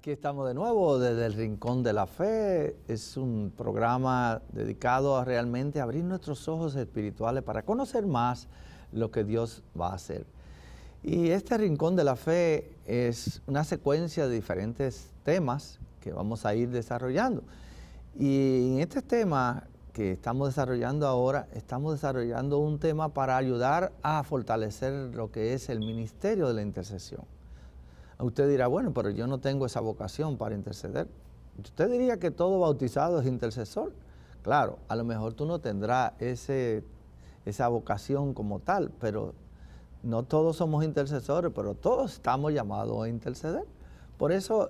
Aquí estamos de nuevo desde el Rincón de la Fe. Es un programa dedicado a realmente abrir nuestros ojos espirituales para conocer más lo que Dios va a hacer. Y este Rincón de la Fe es una secuencia de diferentes temas que vamos a ir desarrollando. Y en este tema que estamos desarrollando ahora, estamos desarrollando un tema para ayudar a fortalecer lo que es el ministerio de la intercesión. Usted dirá, bueno, pero yo no tengo esa vocación para interceder. Usted diría que todo bautizado es intercesor. Claro, a lo mejor tú no tendrás esa vocación como tal, pero no todos somos intercesores, pero todos estamos llamados a interceder. Por eso,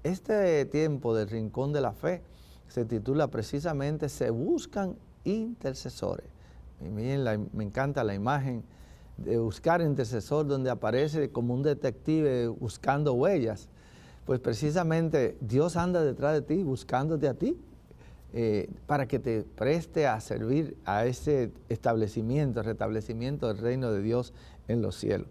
este tiempo del Rincón de la Fe se titula precisamente Se buscan intercesores. Y miren, me encanta la imagen de buscar intercesor, donde aparece como un detective buscando huellas. Pues precisamente Dios anda detrás de ti, buscándote a ti, para que te preste a servir a ese restablecimiento del reino de Dios en los cielos.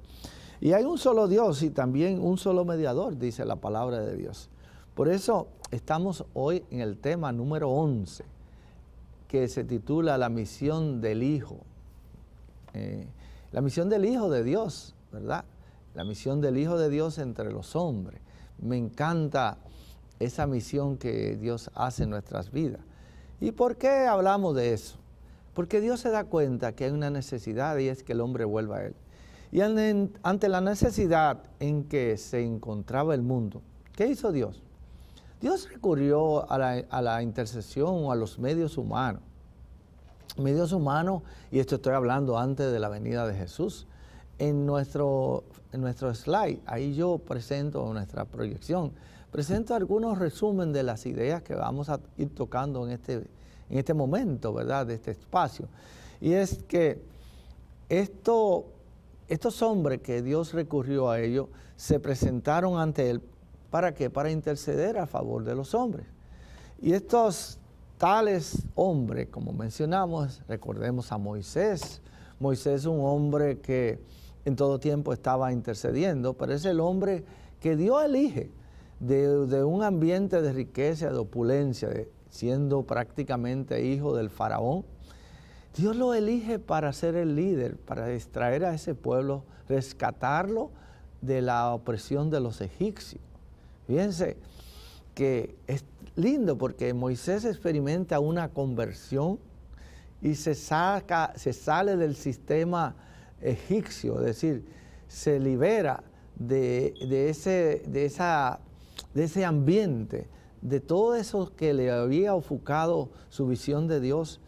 Y hay un solo Dios y también un solo mediador, dice la palabra de Dios. Por eso estamos hoy en el tema número 11, que se titula La misión del Hijo. La misión del Hijo de Dios, ¿verdad? La misión del Hijo de Dios entre los hombres. Me encanta esa misión que Dios hace en nuestras vidas. ¿Y por qué hablamos de eso? Porque Dios se da cuenta que hay una necesidad y es que el hombre vuelva a Él. Y ante la necesidad en que se encontraba el mundo, ¿qué hizo Dios? Dios recurrió a la intercesión o a los medios humanos. Medios humanos, y esto estoy hablando antes de la venida de Jesús. En nuestro slide, ahí yo presento nuestra proyección, presento algunos resúmenes de las ideas que vamos a ir tocando en este momento, ¿verdad?, de este espacio. Y es que estos hombres que Dios recurrió a ellos, se presentaron ante Él, ¿para qué? Para interceder a favor de los hombres. Y estos tales hombres, como mencionamos, recordemos a Moisés. Moisés es un hombre que en todo tiempo estaba intercediendo, pero es el hombre que Dios elige de un ambiente de riqueza, de opulencia, siendo prácticamente hijo del faraón. Dios lo elige para ser el líder, para extraer a ese pueblo, rescatarlo de la opresión de los egipcios. Fíjense que es lindo porque Moisés experimenta una conversión y se sale del sistema egipcio, es decir, se libera de ese ambiente, de todo eso que le había ofuscado su visión de Dios.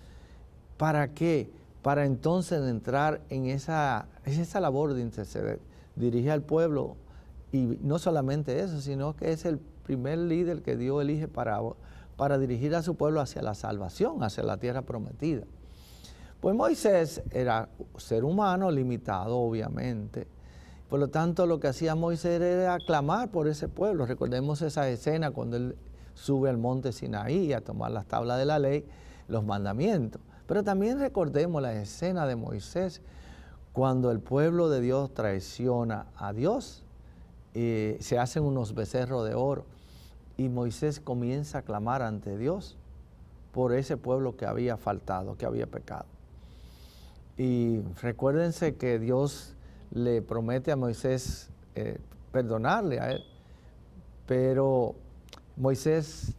¿Para qué? Para entonces entrar en esa labor de interceder, dirigir al pueblo, y no solamente eso, sino que es el primer líder que Dios elige para dirigir a su pueblo hacia la salvación, hacia la tierra prometida. Pues Moisés era ser humano limitado, obviamente. Por lo tanto, lo que hacía Moisés era clamar por ese pueblo. Recordemos esa escena cuando él sube al monte Sinaí a tomar las tablas de la ley, los mandamientos. Pero también recordemos la escena de Moisés cuando el pueblo de Dios traiciona a Dios. Se hacen unos becerros de oro y Moisés comienza a clamar ante Dios por ese pueblo que había faltado, que había pecado. Y recuérdense que Dios le promete a Moisés perdonarle a él, pero Moisés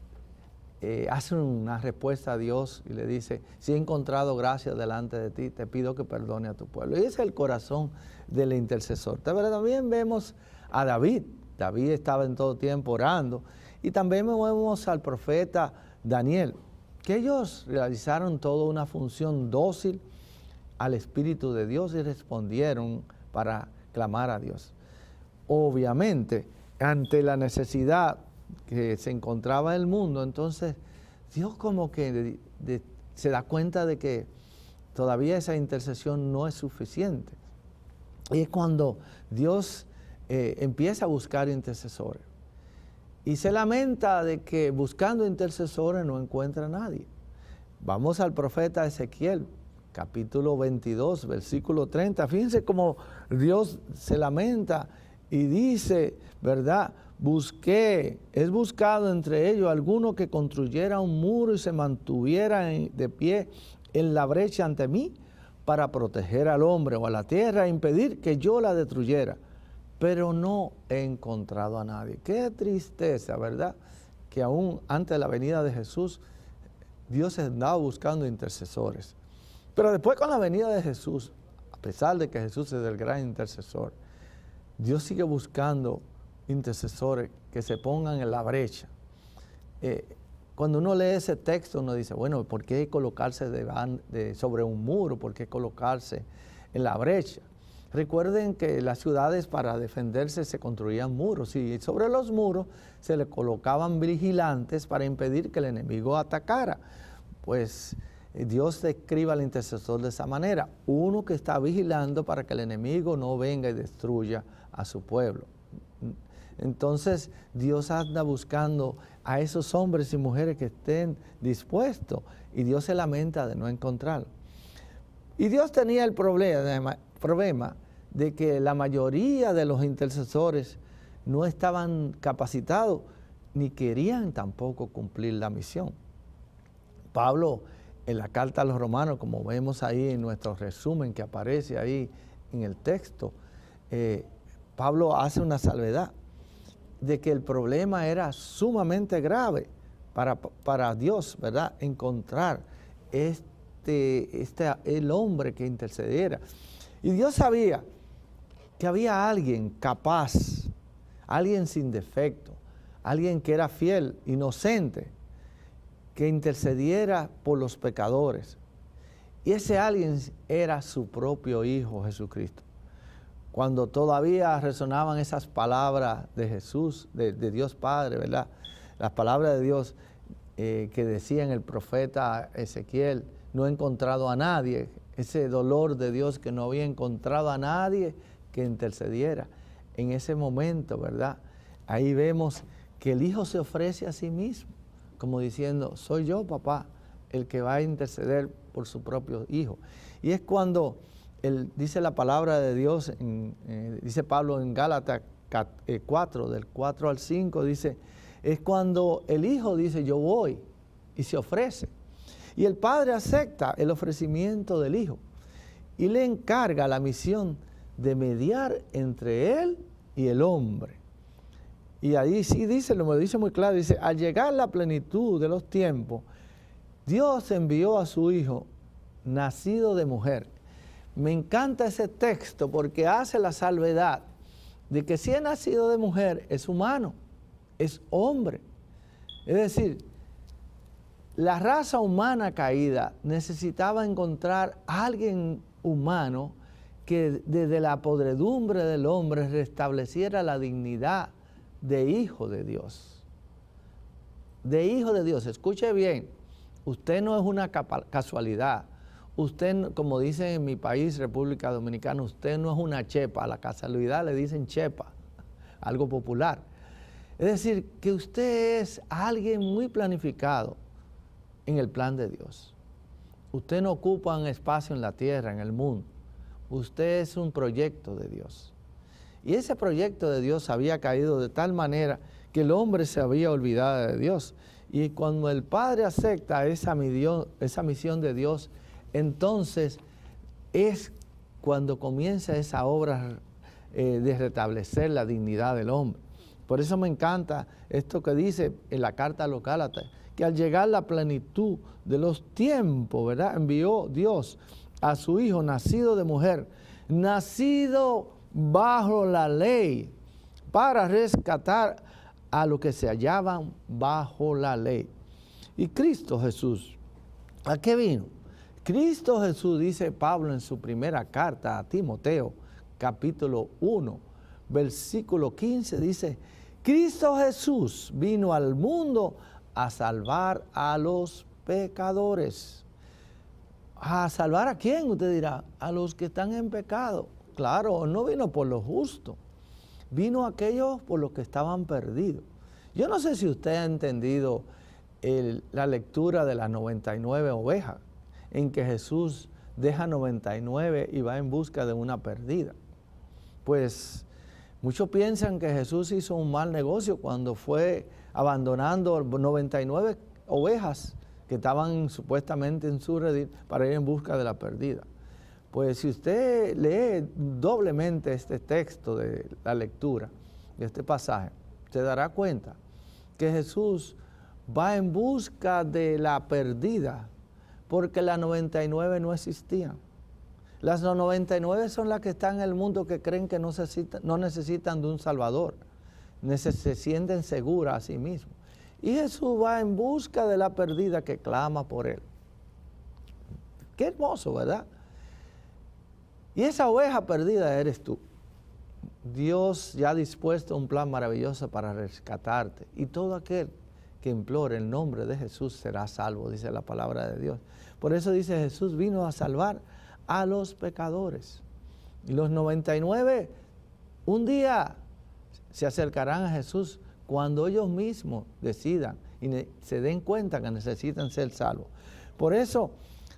hace una respuesta a Dios y le dice: si he encontrado gracia delante de ti, te pido que perdone a tu pueblo. Y ese es el corazón del intercesor. Pero también vemos a David. David estaba en todo tiempo orando. Y también vemos al profeta Daniel, que ellos realizaron toda una función dócil al Espíritu de Dios y respondieron para clamar a Dios. Obviamente, ante la necesidad que se encontraba en el mundo, entonces Dios como que se da cuenta de que todavía esa intercesión no es suficiente. Y es cuando Dios empieza a buscar intercesores. Y se lamenta de que buscando intercesores no encuentra a nadie. Vamos al profeta Ezequiel, capítulo 22, versículo 30. Fíjense cómo Dios se lamenta Y dice, ¿verdad? Es buscado entre ellos alguno que construyera un muro y se mantuviera de pie en la brecha ante mí para proteger al hombre o a la tierra e impedir que yo la destruyera. Pero no he encontrado a nadie. Qué tristeza, ¿verdad? Que aún antes de la venida de Jesús, Dios andaba buscando intercesores. Pero después con la venida de Jesús, a pesar de que Jesús es el gran intercesor, Dios sigue buscando intercesores que se pongan en la brecha. Cuando uno lee ese texto, uno dice, bueno, ¿por qué colocarse sobre un muro? ¿Por qué colocarse en la brecha? Recuerden que las ciudades para defenderse se construían muros y sobre los muros se le colocaban vigilantes para impedir que el enemigo atacara. Pues Dios describe al intercesor de esa manera, uno que está vigilando para que el enemigo no venga y destruya a su pueblo. Entonces Dios anda buscando a esos hombres y mujeres que estén dispuestos y Dios se lamenta de no encontrarlo. Y Dios tenía el problema de que la mayoría de los intercesores no estaban capacitados ni querían tampoco cumplir la misión. Pablo, en la carta a los romanos, como vemos ahí en nuestro resumen que aparece ahí en el texto, Pablo hace una salvedad de que el problema era sumamente grave para Dios, ¿verdad? Encontrar el hombre que intercediera. Y Dios sabía que había alguien capaz, alguien sin defecto, alguien que era fiel, inocente, que intercediera por los pecadores. Y ese alguien era su propio Hijo Jesucristo. Cuando todavía resonaban esas palabras de Jesús, de Dios Padre, ¿verdad? Las palabras de Dios que decía en el profeta Ezequiel, no he encontrado a nadie, ese dolor de Dios que no había encontrado a nadie que intercediera. En ese momento, ¿verdad? Ahí vemos que el Hijo se ofrece a sí mismo, como diciendo, soy yo, papá, el que va a interceder por su propio Hijo. Y es cuando dice la palabra de Dios, dice Pablo en Gálatas 4, del 4 al 5, dice, es cuando el Hijo dice, yo voy, y se ofrece. Y el Padre acepta el ofrecimiento del Hijo y le encarga la misión de mediar entre Él y el hombre. Y ahí sí dice, lo dice muy claro, dice, al llegar la plenitud de los tiempos, Dios envió a su Hijo, nacido de mujer. Me encanta ese texto porque hace la salvedad de que si es nacido de mujer, es humano, es hombre. Es decir, la raza humana caída necesitaba encontrar a alguien humano que desde la podredumbre del hombre restableciera la dignidad de hijo de Dios. De hijo de Dios, escuche bien, usted no es una casualidad. Usted, como dicen en mi país, República Dominicana, usted no es una chepa, a la casualidad le dicen chepa, algo popular. Es decir, que usted es alguien muy planificado en el plan de Dios. Usted no ocupa un espacio en la tierra, en el mundo. Usted es un proyecto de Dios. Y ese proyecto de Dios había caído de tal manera que el hombre se había olvidado de Dios. Y cuando el Padre acepta esa misión de Dios, entonces es cuando comienza esa obra de restablecer la dignidad del hombre. Por eso me encanta esto que dice en la carta a los Gálatas, que al llegar la plenitud de los tiempos, ¿verdad? Envió Dios a su Hijo nacido de mujer, nacido bajo la ley, para rescatar a los que se hallaban bajo la ley. Y Cristo Jesús, ¿a qué vino? Cristo Jesús, dice Pablo en su primera carta a Timoteo, capítulo 1, versículo 15, dice, Cristo Jesús vino al mundo a salvar a los pecadores. ¿A salvar a quién? Usted dirá, a los que están en pecado. Claro, no vino por los justos, vino aquellos por los que estaban perdidos. Yo no sé si usted ha entendido la lectura de las 99 ovejas, en que Jesús deja 99 y va en busca de una perdida. Pues Muchos piensan que Jesús hizo un mal negocio cuando fue abandonando 99 ovejas que estaban supuestamente en su redil para ir en busca de la perdida. Pues si usted lee doblemente este texto de la lectura, de este pasaje, se dará cuenta que Jesús va en busca de la perdida, porque las 99 no existían. Las 99 son las que están en el mundo que creen que no necesitan de un Salvador, se sienten seguras a sí mismos. Y Jesús va en busca de la perdida que clama por él. Qué hermoso, ¿verdad? Y esa oveja perdida eres tú. Dios ya ha dispuesto un plan maravilloso para rescatarte. Y todo aquel que implore el nombre de Jesús será salvo, dice la palabra de Dios. Por eso dice, Jesús vino a salvar a los pecadores. Y los 99 un día se acercarán a Jesús cuando ellos mismos decidan y se den cuenta que necesitan ser salvos. Por eso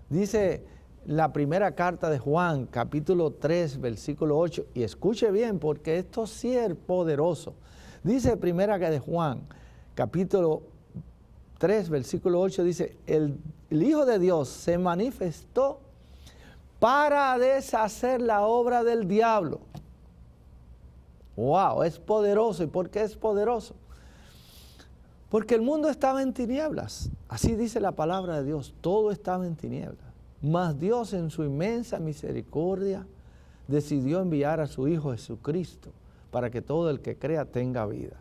dice la primera carta de Juan, capítulo 3, versículo 8, y escuche bien porque esto sí es poderoso. Dice primera de Juan, capítulo 3, versículo 8, dice, el Hijo de Dios se manifestó para deshacer la obra del diablo. ¡Wow! Es poderoso. ¿Y por qué es poderoso? Porque el mundo estaba en tinieblas. Así dice la palabra de Dios. Todo estaba en tinieblas. Mas Dios en su inmensa misericordia decidió enviar a su Hijo Jesucristo para que todo el que crea tenga vida.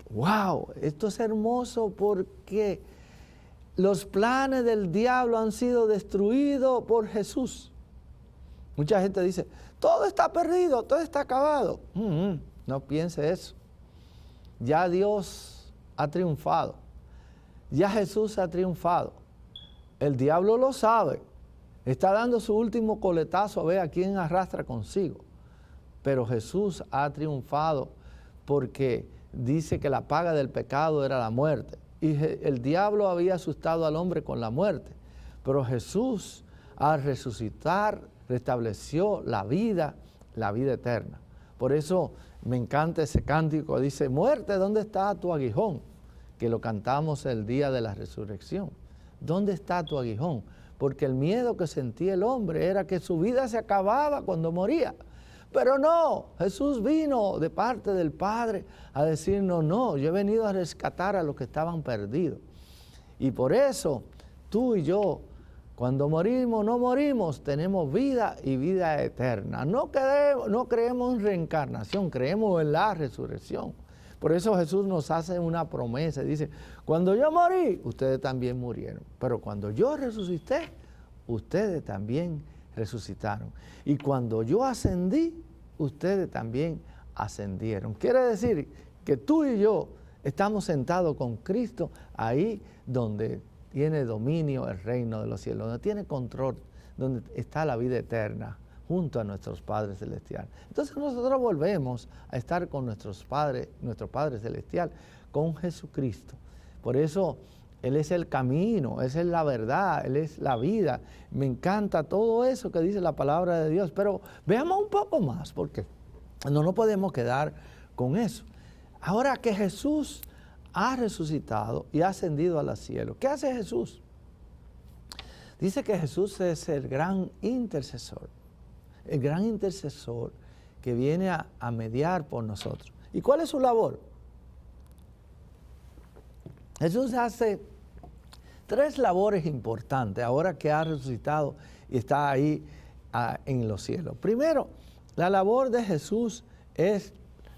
¡Wow! Esto es hermoso porque los planes del diablo han sido destruidos por Jesús. Mucha gente dice, todo está perdido, todo está acabado. No piense eso. Ya Dios ha triunfado. Ya Jesús ha triunfado. El diablo lo sabe. Está dando su último coletazo a ver a quién arrastra consigo. Pero Jesús ha triunfado porque dice que la paga del pecado era la muerte. Y el diablo había asustado al hombre con la muerte. Pero Jesús, al resucitar, restableció la vida eterna. Por eso me encanta ese cántico, dice, muerte, ¿dónde está tu aguijón? Que lo cantamos el día de la resurrección. ¿Dónde está tu aguijón? Porque el miedo que sentía el hombre era que su vida se acababa cuando moría. Pero no, Jesús vino de parte del Padre a decirnos, no, yo he venido a rescatar a los que estaban perdidos. Y por eso, tú y yo, cuando morimos, no morimos, tenemos vida y vida eterna. No creemos en reencarnación, creemos en la resurrección. Por eso Jesús nos hace una promesa, dice, cuando yo morí, ustedes también murieron. Pero cuando yo resucité, ustedes también resucitaron. Y cuando yo ascendí, ustedes también ascendieron. Quiere decir que tú y yo estamos sentados con Cristo ahí donde tiene dominio el reino de los cielos, donde tiene control, donde está la vida eterna, junto a nuestros padres celestiales. Entonces nosotros volvemos a estar con nuestro Padre celestial, con Jesucristo. Por eso Él es el camino, Él es la verdad, Él es la vida. Me encanta todo eso que dice la palabra de Dios, pero veamos un poco más, porque no nos podemos quedar con eso. Ahora que Jesús ha resucitado y ha ascendido al cielo, ¿qué hace Jesús? Dice que Jesús es el gran intercesor que viene a mediar por nosotros. ¿Y cuál es su labor? Jesús hace 3 labores importantes ahora que ha resucitado y está ahí en los cielos. Primero, la labor de Jesús es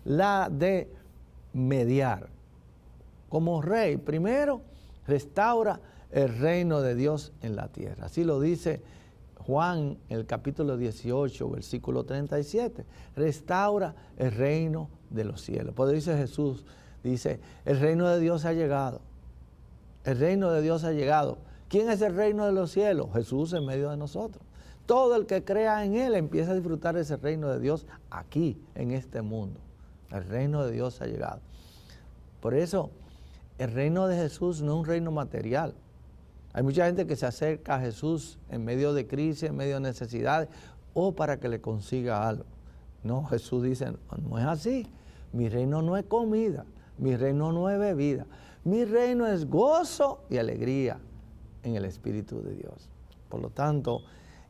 la de mediar. Como rey, primero restaura el reino de Dios en la tierra. Así lo dice Juan, en el capítulo 18, versículo 37. Restaura el reino de los cielos. Por eso dice Jesús, dice, el reino de Dios ha llegado. El reino de Dios ha llegado. ¿Quién es el reino de los cielos? Jesús en medio de nosotros. Todo el que crea en Él empieza a disfrutar de ese reino de Dios aquí, en este mundo. El reino de Dios ha llegado. Por eso, el reino de Jesús no es un reino material. Hay mucha gente que se acerca a Jesús en medio de crisis, en medio de necesidades, o para que le consiga algo. No, Jesús dice, no es así. Mi reino no es comida, mi reino no es bebida. Mi reino es gozo y alegría en el Espíritu de Dios. Por lo tanto,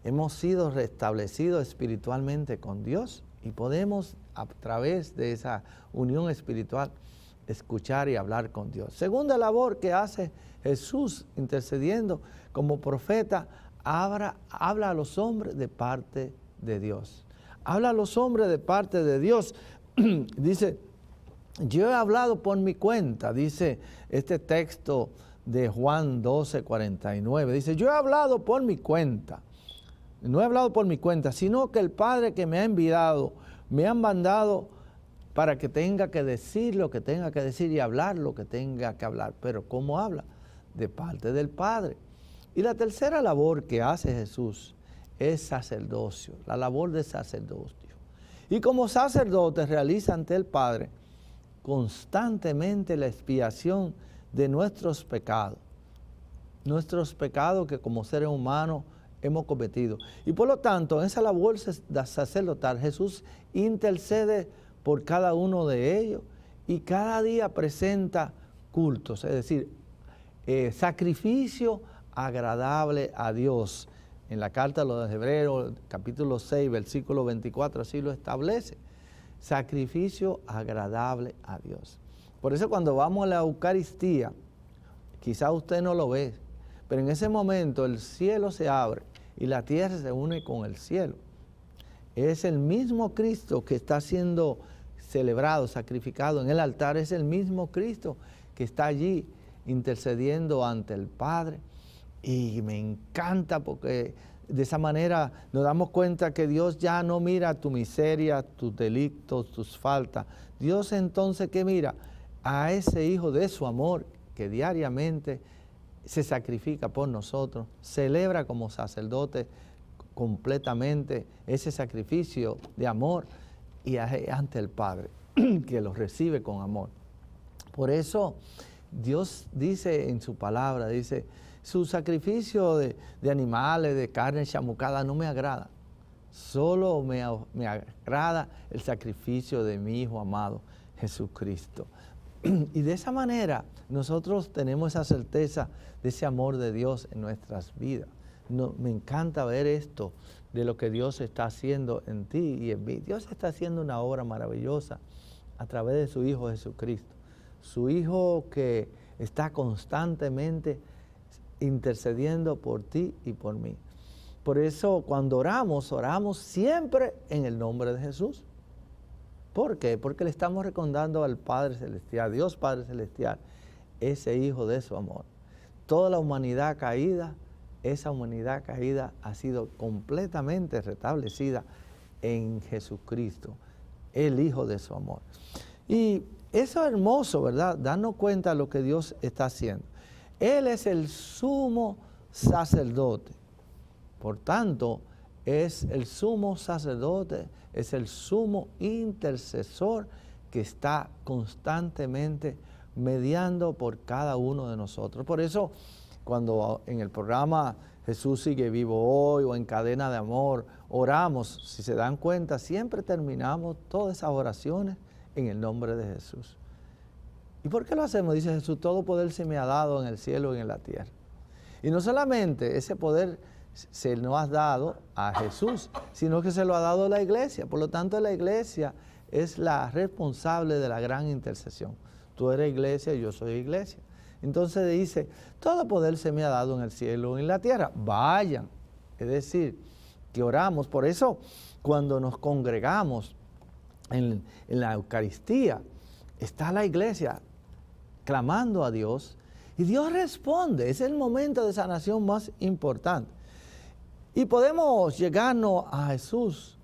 hemos sido restablecidos espiritualmente con Dios y podemos, a través de esa unión espiritual, escuchar y hablar con Dios. Segunda labor que hace Jesús intercediendo como profeta, habla a los hombres de parte de Dios. Habla a los hombres de parte de Dios. Dice, yo he hablado por mi cuenta, dice este texto de Juan 12:49. Dice, yo he hablado por mi cuenta. No he hablado por mi cuenta, sino que el Padre que me ha enviado, me han mandado para que tenga que decir lo que tenga que decir y hablar lo que tenga que hablar. Pero ¿cómo habla? De parte del Padre. Y la tercera labor que hace Jesús es sacerdocio, la labor de sacerdocio. Y como sacerdote realiza ante el Padre constantemente la expiación de nuestros pecados que como seres humanos hemos cometido. Y por lo tanto, en esa labor sacerdotal, Jesús intercede por cada uno de ellos y cada día presenta cultos, es decir, sacrificio agradable a Dios. En la carta a los Hebreos, capítulo 6, versículo 24, así lo establece. Sacrificio agradable a Dios. Por eso cuando vamos a la Eucaristía, quizá usted no lo ve, pero en ese momento el cielo se abre y la tierra se une con el cielo. Es el mismo Cristo que está siendo celebrado, sacrificado en el altar, es el mismo Cristo que está allí intercediendo ante el Padre. Y me encanta porque de esa manera nos damos cuenta que Dios ya no mira tu miseria, tus delitos, tus faltas. Dios entonces, ¿qué mira? A ese Hijo de su amor que diariamente se sacrifica por nosotros, celebra como sacerdote completamente ese sacrificio de amor y ante el Padre, que lo recibe con amor. Por eso Dios dice en su palabra, dice, su sacrificio de animales, de carne chamucada no me agrada. Solo me agrada el sacrificio de mi Hijo amado, Jesucristo. Y de esa manera nosotros tenemos esa certeza de ese amor de Dios en nuestras vidas. Me encanta ver esto de lo que Dios está haciendo en ti y en mí. Dios está haciendo una obra maravillosa a través de su Hijo Jesucristo. Su Hijo que está constantemente intercediendo por ti y por mí. Por eso cuando oramos siempre en el nombre de Jesús. ¿Por qué? Porque le estamos recordando al Padre Celestial, Dios Padre Celestial, ese Hijo de su amor. Toda la humanidad caída, esa humanidad caída ha sido completamente restablecida en Jesucristo, el Hijo de su amor. Y eso es hermoso, ¿verdad? Darnos cuenta de lo que Dios está haciendo. Él es el sumo sacerdote. Por tanto, es el sumo sacerdote, es el sumo intercesor que está constantemente mediando por cada uno de nosotros. Por eso, cuando en el programa Jesús sigue vivo hoy o en Cadena de Amor, oramos, si se dan cuenta, siempre terminamos todas esas oraciones en el nombre de Jesús. ¿Y por qué lo hacemos? Dice Jesús, todo poder se me ha dado en el cielo y en la tierra. Y no solamente ese poder se nos ha dado a Jesús, sino que se lo ha dado a la iglesia. Por lo tanto, la iglesia es la responsable de la gran intercesión. Tú eres iglesia y yo soy iglesia. Entonces dice, todo poder se me ha dado en el cielo y en la tierra. Vayan. Es decir, que oramos. Por eso, cuando nos congregamos en la Eucaristía, está la iglesia clamando a Dios y Dios responde. Es el momento de sanación más importante. Y podemos llegarnos a Jesús,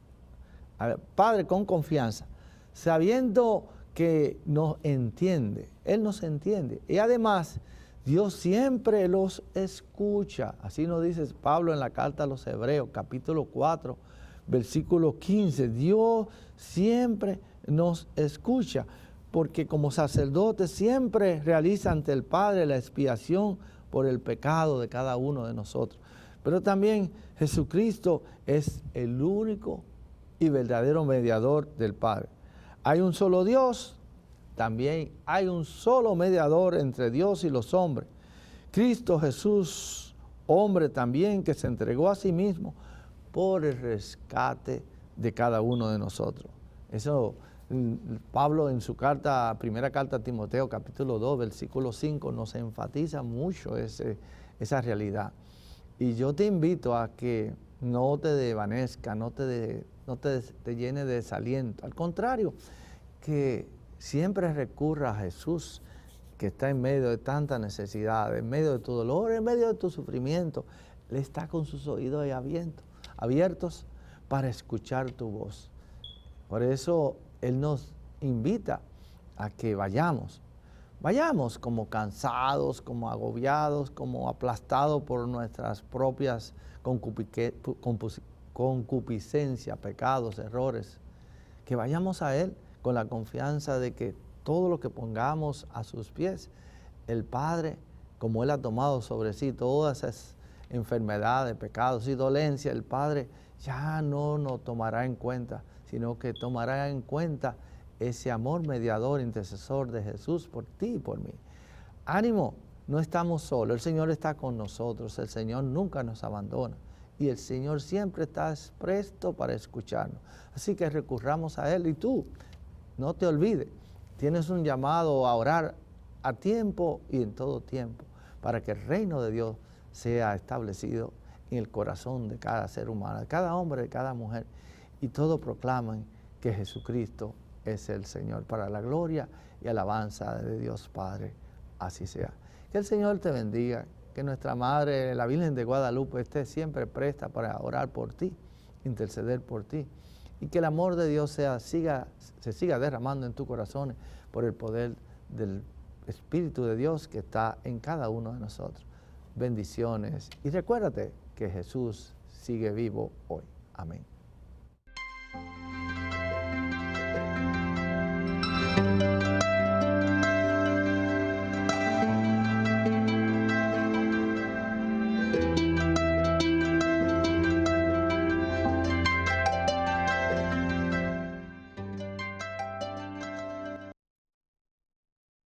al Padre, con confianza, sabiendo que nos entiende. Él nos entiende. Y además, Dios siempre los escucha. Así nos dice Pablo en la carta a los Hebreos, capítulo 4, versículo 15. Dios siempre nos escucha, porque como sacerdote siempre realiza ante el Padre la expiación por el pecado de cada uno de nosotros. Pero también Jesucristo es el único y verdadero mediador del Padre. Hay un solo Dios, también hay un solo mediador entre Dios y los hombres, Cristo Jesús, hombre también, que se entregó a sí mismo por el rescate de cada uno de nosotros. Eso Pablo en su primera carta a Timoteo, capítulo 2, versículo 5, nos enfatiza mucho esa realidad. Y yo te invito a que no te desvanezca, no te llene de desaliento. Al contrario, que siempre recurra a Jesús, que está en medio de tanta necesidad, en medio de tu dolor, en medio de tu sufrimiento. Él está con sus oídos abiertos para escuchar tu voz. Por eso Él nos invita a que vayamos como cansados, como agobiados, como aplastados por nuestras propias concupiscencias, pecados, errores. Que vayamos a Él con la confianza de que todo lo que pongamos a sus pies, el Padre, como Él ha tomado sobre sí todas esas enfermedades, pecados y dolencias, el Padre ya no nos tomará en cuenta, sino que tomará en cuenta ese amor mediador, intercesor de Jesús por ti y por mí. Ánimo, no estamos solos, el Señor está con nosotros, el Señor nunca nos abandona y el Señor siempre está presto para escucharnos. Así que recurramos a Él y tú, no te olvides, tienes un llamado a orar a tiempo y en todo tiempo para que el reino de Dios sea establecido en el corazón de cada ser humano, de cada hombre, de cada mujer, y todos proclamen que Jesucristo es el Señor, para la gloria y alabanza de Dios Padre. Así sea. Que el Señor te bendiga, que nuestra Madre, la Virgen de Guadalupe, esté siempre presta para orar por ti, interceder por ti, y que el amor de Dios se siga derramando en tu corazón por el poder del Espíritu de Dios que está en cada uno de nosotros. Bendiciones, y recuérdate que Jesús sigue vivo hoy. Amén.